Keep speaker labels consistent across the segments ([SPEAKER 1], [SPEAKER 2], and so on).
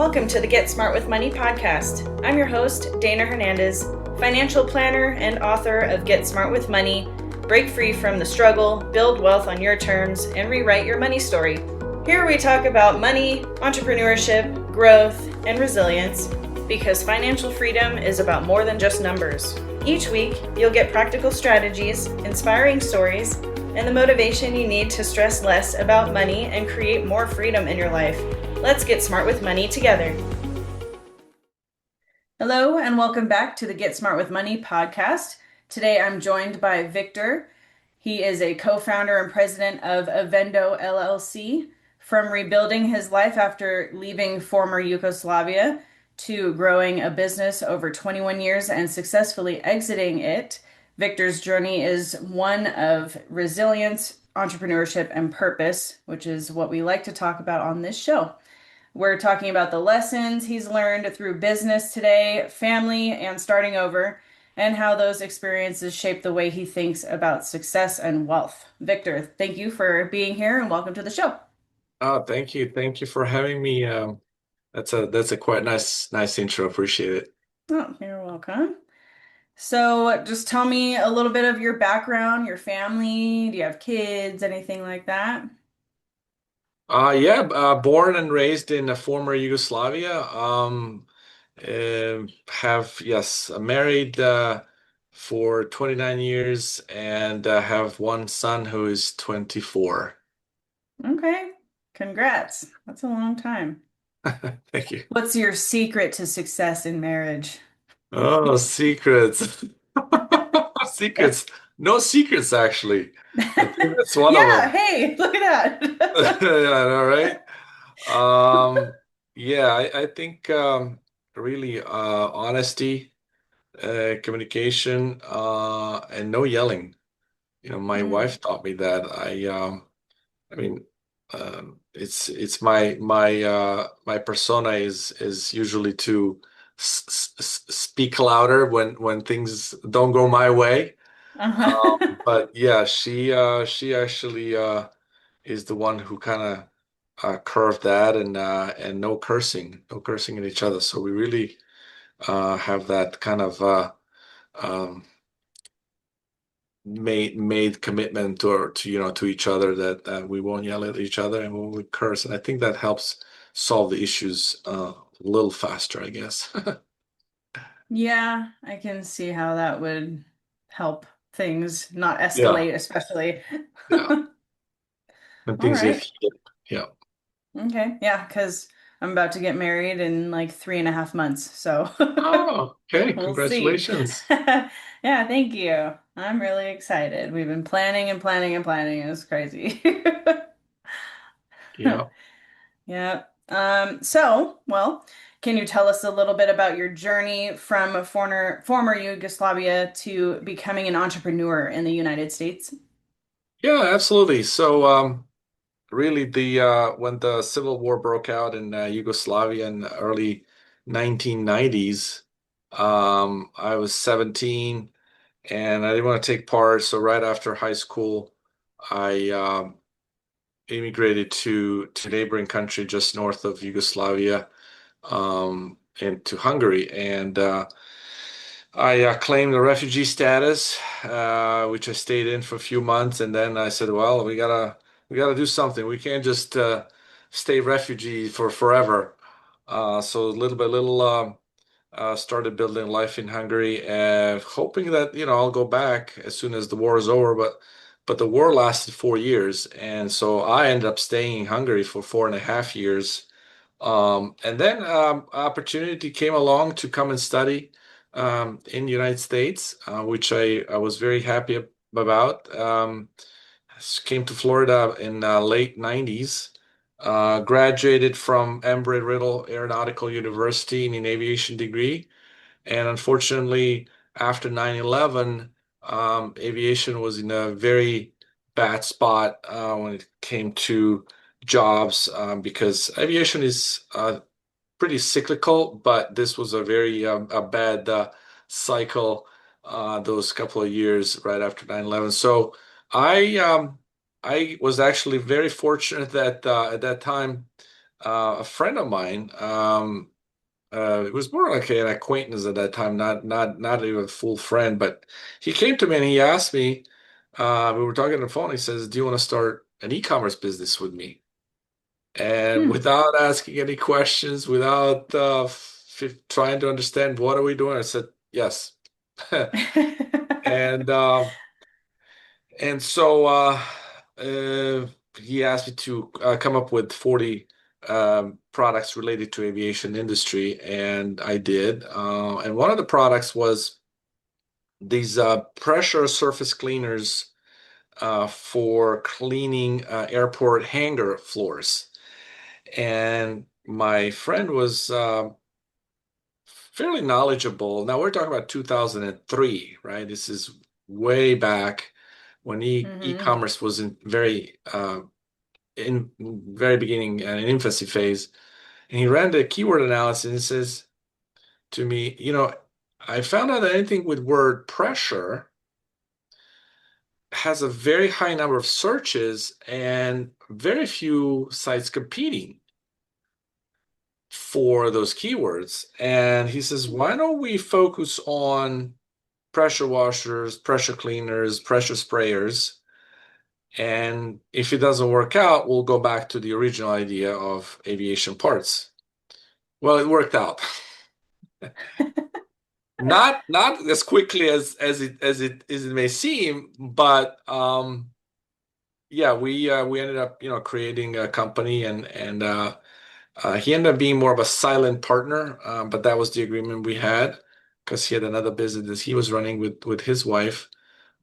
[SPEAKER 1] Welcome to the Get Smart with Money podcast. I'm your host, Dana Hernandez, financial planner and author of Get Smart with Money, Break Free from the Struggle, Build Wealth on Your Terms, and Rewrite Your Money Story. Here we talk about money, entrepreneurship, growth, and resilience, because financial freedom is about more than just numbers. Each week, you'll get practical strategies, inspiring stories, and the motivation you need to stress less about money and create more freedom in your life. Let's get smart with money together. Hello, and welcome back to the Get Smart with Money podcast. Today, I'm joined by Victor. He is a co-founder and president of Avendo LLC. From rebuilding his life after leaving former Yugoslavia to growing a business over 21 years and successfully exiting it, Victor's journey is one of resilience, entrepreneurship, and purpose, which is what we like to talk about on this show. We're talking about the lessons he's learned through business today, family, and starting over, and how those experiences shape the way he thinks about success and wealth. Victor, thank you for being here and welcome to the show.
[SPEAKER 2] Oh, thank you. Thank you for having me. That's a quite nice intro. Appreciate it.
[SPEAKER 1] Oh, you're welcome. So just tell me a little bit of your background, your family. Do you have kids, anything like that?
[SPEAKER 2] Yeah, born and raised in a former Yugoslavia. Have yes, married for 29 years and have one son who is 24.
[SPEAKER 1] Okay, congrats. That's a long time.
[SPEAKER 2] Thank you.
[SPEAKER 1] What's your secret to success in marriage?
[SPEAKER 2] Oh, secrets. Secrets. No secrets, actually. I think that's one of
[SPEAKER 1] Yeah,
[SPEAKER 2] them.
[SPEAKER 1] hey, look at
[SPEAKER 2] Yeah,
[SPEAKER 1] that.
[SPEAKER 2] all right. Um, yeah, I think really honesty, communication, and no yelling. My
[SPEAKER 1] Mm,
[SPEAKER 2] wife taught me that. I mean, it's my persona is usually to speak louder when things don't go my way.
[SPEAKER 1] uh-huh.
[SPEAKER 2] But yeah, she actually is the one who kind of curved that and no cursing at each other. So we really have that kind of um, made commitment to each other that we won't yell at each other and we won't curse. And I think that helps solve the issues a little faster, I guess.
[SPEAKER 1] Yeah, I can see how that would help things not
[SPEAKER 2] Yeah,
[SPEAKER 1] escalate, especially.
[SPEAKER 2] yeah. When
[SPEAKER 1] All
[SPEAKER 2] things get
[SPEAKER 1] right.
[SPEAKER 2] heated. Yeah.
[SPEAKER 1] Okay. Yeah, because I'm about to get married in like 3.5 months. So
[SPEAKER 2] Oh, okay.
[SPEAKER 1] we'll see.
[SPEAKER 2] Congratulations.
[SPEAKER 1] Yeah, thank you. I'm really excited. We've been planning and planning and planning. It's crazy.
[SPEAKER 2] Yeah.
[SPEAKER 1] Yeah. Well, can you tell us a little bit about your journey from a former Yugoslavia to becoming an entrepreneur in the United States?
[SPEAKER 2] Yeah, absolutely. So, really the when the civil war broke out in Yugoslavia in the early 1990s, I was 17 and I didn't want to take part. So right after high school, I immigrated to neighboring country just north of Yugoslavia, and to Hungary, and I claimed a refugee status, which I stayed in for a few months, and then I said, "Well, we gotta do something. We can't just stay refugee for forever." So little by little, started building life in Hungary, hoping that I'll go back as soon as the war is over. But the war lasted 4 years, and so I ended up staying in Hungary for 4.5 years. And then opportunity came along to come and study in the United States, which I was very happy about. Came to Florida in late 90s. Graduated from Embry-Riddle Aeronautical University in an aviation degree. And unfortunately, after 9/11, aviation was in a very bad spot when it came to jobs, because aviation is pretty cyclical, but this was a very a bad cycle those couple of years right after 9/11. So I I was actually very fortunate that at that time a friend of mine. It was more like an acquaintance at that time, not even a full friend. But he came to me and he asked me. We were talking on the phone. He says, "Do you want to start an e-commerce business with me?" And
[SPEAKER 1] Hmm.
[SPEAKER 2] without asking any questions, without trying to understand what are we doing, I said yes. And so uh, he asked me to come up with 40 products related to aviation industry, and I did. And one of the products was these pressure surface cleaners for cleaning airport hangar floors. And my friend was fairly knowledgeable. Now we're talking about 2003, right? This is way back when
[SPEAKER 1] Hmm.
[SPEAKER 2] e-commerce was in very beginning and in infancy phase. And he ran the keyword analysis and he says to me, I found out that anything with word pressure has a very high number of searches and very few sites competing for those keywords. And he says, why don't we focus on pressure washers, pressure cleaners, pressure sprayers? And if it doesn't work out, we'll go back to the original idea of aviation parts. Well, it worked out. Not as quickly as it may seem, but yeah, we ended up creating a company, and he ended up being more of a silent partner, but that was the agreement we had because he had another business that he was running with his wife.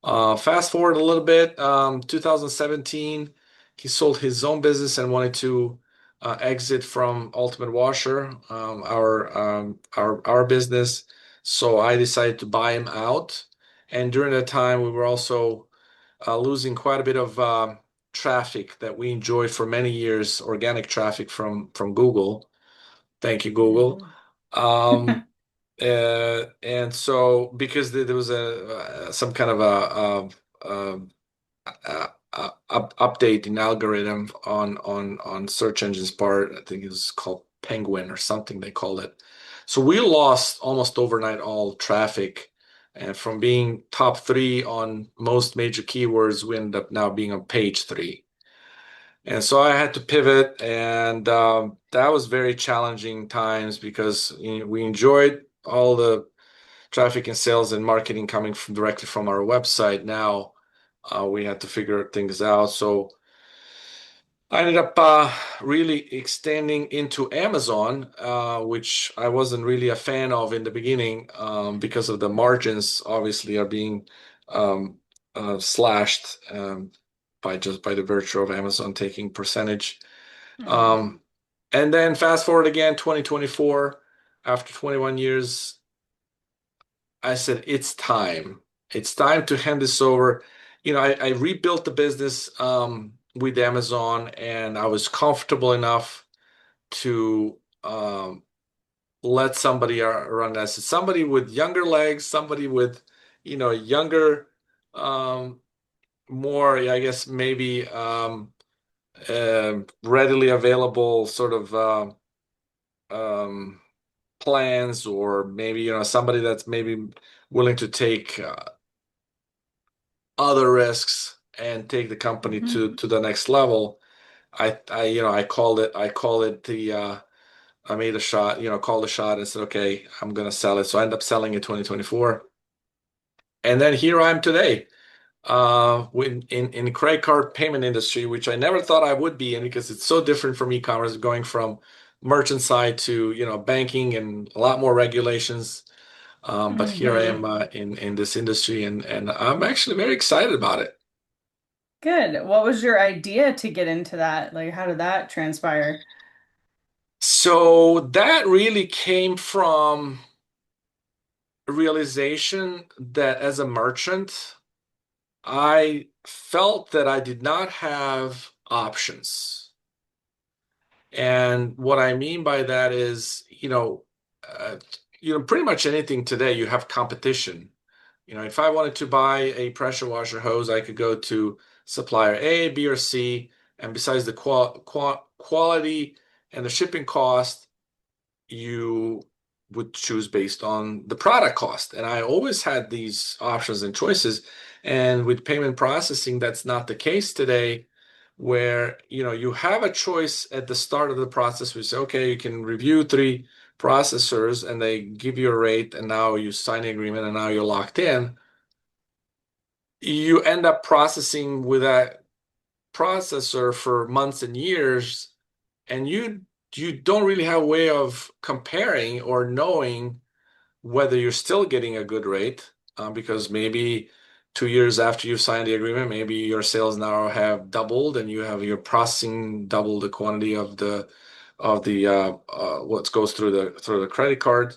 [SPEAKER 2] Fast forward a little bit, 2017, he sold his own business and wanted to exit from Ultimate Washer, our business. So I decided to buy him out. And during that time, we were also losing quite a bit of traffic that we enjoyed for many years, organic traffic from Google. Thank you, Google.
[SPEAKER 1] Hmm.
[SPEAKER 2] Um, and so because there was some kind of update in algorithm on search engine's part, I think it was called Penguin or something they called it. So we lost almost overnight all traffic, and from being top three on most major keywords, we ended up now being on page three. And so I had to pivot, and that was very challenging times because we enjoyed all the traffic and sales and marketing coming directly from our website. Now we had to figure things out. So I ended up really extending into Amazon, which I wasn't really a fan of in the beginning because of the margins obviously are being um, slashed by the virtue of Amazon taking percentage.
[SPEAKER 1] Hmm.
[SPEAKER 2] Um, and then fast forward again, 2024, after 21 years, I said, it's time. It's time to hand this over. I rebuilt the business with Amazon, and I was comfortable enough to let somebody run this. Somebody with younger legs, somebody with, younger, um, more, I guess, maybe readily available sort of um, plans, or maybe, somebody that's maybe willing to take other risks and take the company
[SPEAKER 1] Hmm.
[SPEAKER 2] to the next level. I called it I made a shot, called a shot and said, okay, I'm gonna sell it. So I ended up selling it 2024. And then here I am today, in credit card payment industry, which I never thought I would be in because it's so different from e-commerce, going from merchant side to, banking and a lot more regulations. But here I
[SPEAKER 1] Hmm.
[SPEAKER 2] am in this industry, and I'm actually very excited about it.
[SPEAKER 1] Good. What was your idea to get into that? Like, how did that transpire?
[SPEAKER 2] So that really came from a realization that as a merchant, I felt that I did not have options. And what I mean by that is, uh, pretty much anything today, you have competition. If I wanted to buy a pressure washer hose, I could go to supplier A, B, or C, and besides the quality and the shipping cost you would choose based on the product cost. And I always had these options and choices. And with payment processing, that's not the case today, where you have a choice at the start of the process. We say, okay, you can review three processors and they give you a rate, and now you sign the agreement and now you're locked in. You end up processing with that processor for months and years, and you don't really have a way of comparing or knowing whether you're still getting a good rate, because maybe 2 years after you've signed the agreement, maybe your sales now have doubled and you have your processing double the quantity of the what goes through the credit card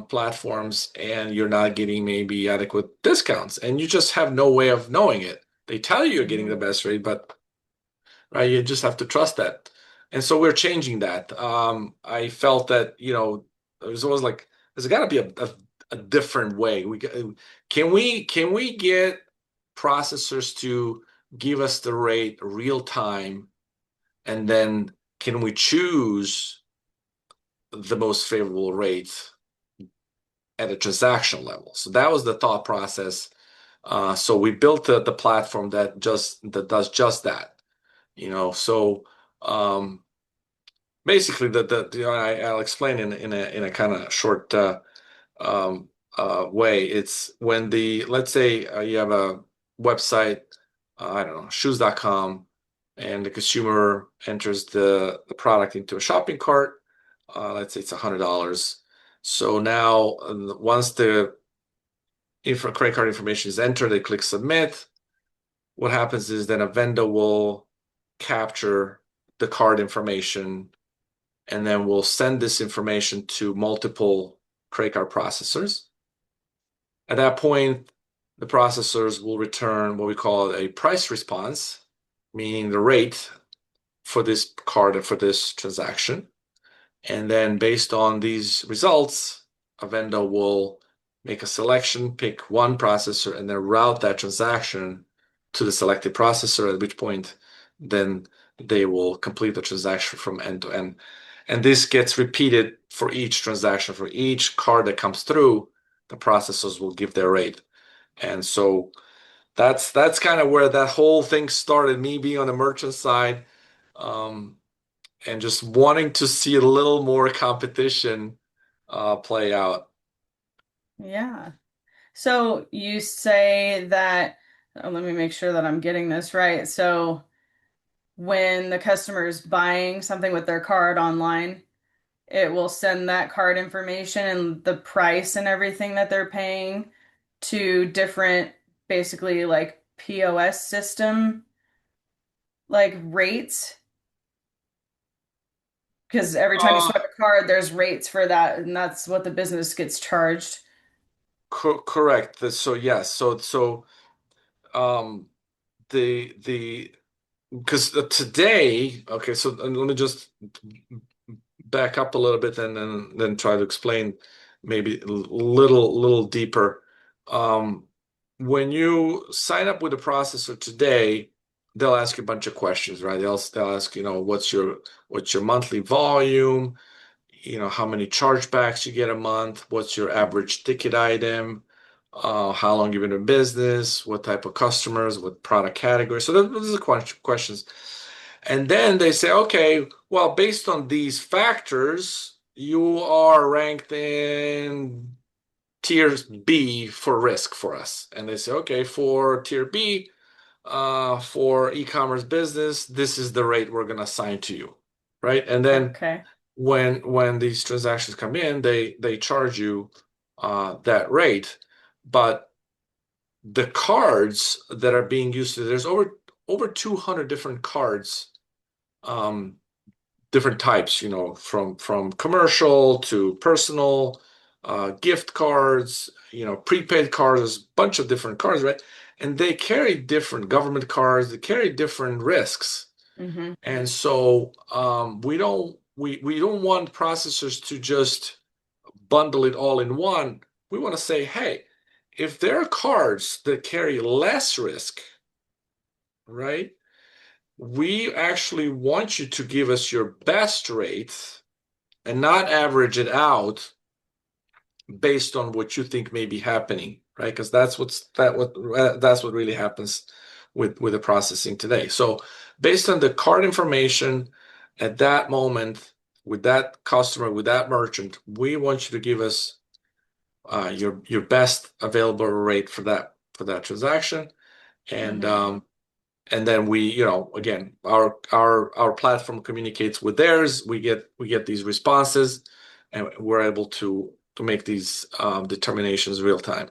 [SPEAKER 2] platforms, and you're not getting maybe adequate discounts, and you just have no way of knowing it. They tell you you're getting the
[SPEAKER 1] Hmm.
[SPEAKER 2] best rate, but right, you just have to trust that. And so we're changing that. I felt that, it was always like, there's got to be a different way. Can we get processors to give us the rate real time, and then can we choose the most favorable rate at a transactional level? So that was the thought process. So we built the platform that does just that. So um, basically, I'll explain in a kind of short um, way. It's when let's say you have a website, I don't know, shoes.com, and the consumer enters the product into a shopping cart. Let's say it's $100. So now, once the credit card information is entered, they click submit. What happens is then a vendor will capture the card information, and then we'll send this information to multiple credit card processors. At that point, the processors will return what we call a price response, meaning the rate for this card and for this transaction. And then based on these results, a vendor will make a selection, pick one processor, and then route that transaction to the selected processor, at which point then they will complete the transaction from end to end. And this gets repeated for each transaction. For each card that comes through, the processors will give their rate. And so that's kind of where that whole thing started, me being on the merchant side. Um, and just wanting to see a little more competition play out.
[SPEAKER 1] Yeah. So you say that, let me make sure that I'm getting this right. So when the customer is buying something with their card online, it will send that card information and the price and everything that they're paying to different, basically like POS system, like rates. Because every time you
[SPEAKER 2] Uh,
[SPEAKER 1] swipe a card, there's rates for that, and that's what the business gets charged.
[SPEAKER 2] Correct. So yes. So um, the because today, okay. So let me just back up a little bit and then try to explain maybe a little deeper. Um, when you sign up with a processor today, they'll ask you a bunch of questions, right? They'll ask, what's your monthly volume, how many chargebacks you get a month, what's your average ticket item, how long you've been in business, what type of customers, what product category. So those are questions. And then they say, okay, well, based on these factors, you are ranked in tier B for risk for us. And they say, okay, for tier B, for e-commerce business, this is the rate we're going to assign to you, right? And then
[SPEAKER 1] Okay.
[SPEAKER 2] when these transactions come in, they charge you that rate. But the cards that are being used, there's over 200 different cards, um, different types, from commercial to personal, gift cards, prepaid cards, there's a bunch of different cards, right? And they carry different government cards, they carry different risks.
[SPEAKER 1] Hmm.
[SPEAKER 2] And so we don't want processors to just bundle it all in one. We want to say, hey, if there are cards that carry less risk, right? We actually want you to give us your best rates and not average it out based on what you think may be happening, right? Because that's what really happens with the processing today. So based on the card information at that moment with that customer, with that merchant, we want you to give us your best available rate for that transaction, and
[SPEAKER 1] Hmm.
[SPEAKER 2] um, and then we, again, our platform communicates with theirs. We get these responses, and we're able to make these determinations real time.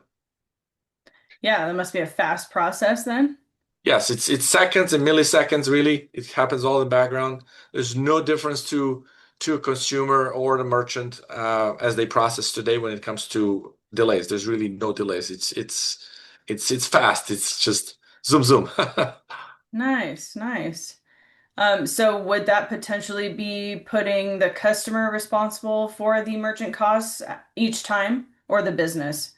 [SPEAKER 1] Yeah, that must be a fast process then.
[SPEAKER 2] Yes, it's seconds and milliseconds, really. It happens all in the background. There's no difference to a consumer or the merchant as they process today when it comes to delays. There's really no delays. It's fast. It's just zoom zoom.
[SPEAKER 1] Nice, nice. So would that potentially be putting the customer responsible for the merchant costs each time or the business?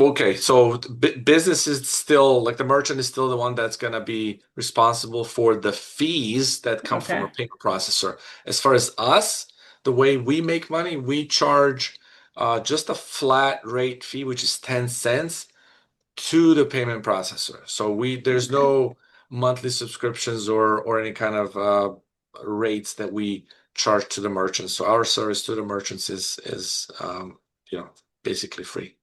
[SPEAKER 2] Okay, so business is still like the merchant is still the one that's going to be responsible for the fees that come from a
[SPEAKER 1] Okay.
[SPEAKER 2] payment processor. As far as us, the way we make money, we charge just a flat rate fee, which is 10 cents to the payment processor. So there's
[SPEAKER 1] Okay.
[SPEAKER 2] no monthly subscriptions or any kind of rates that we charge to the merchants. So our service to the merchants is basically free.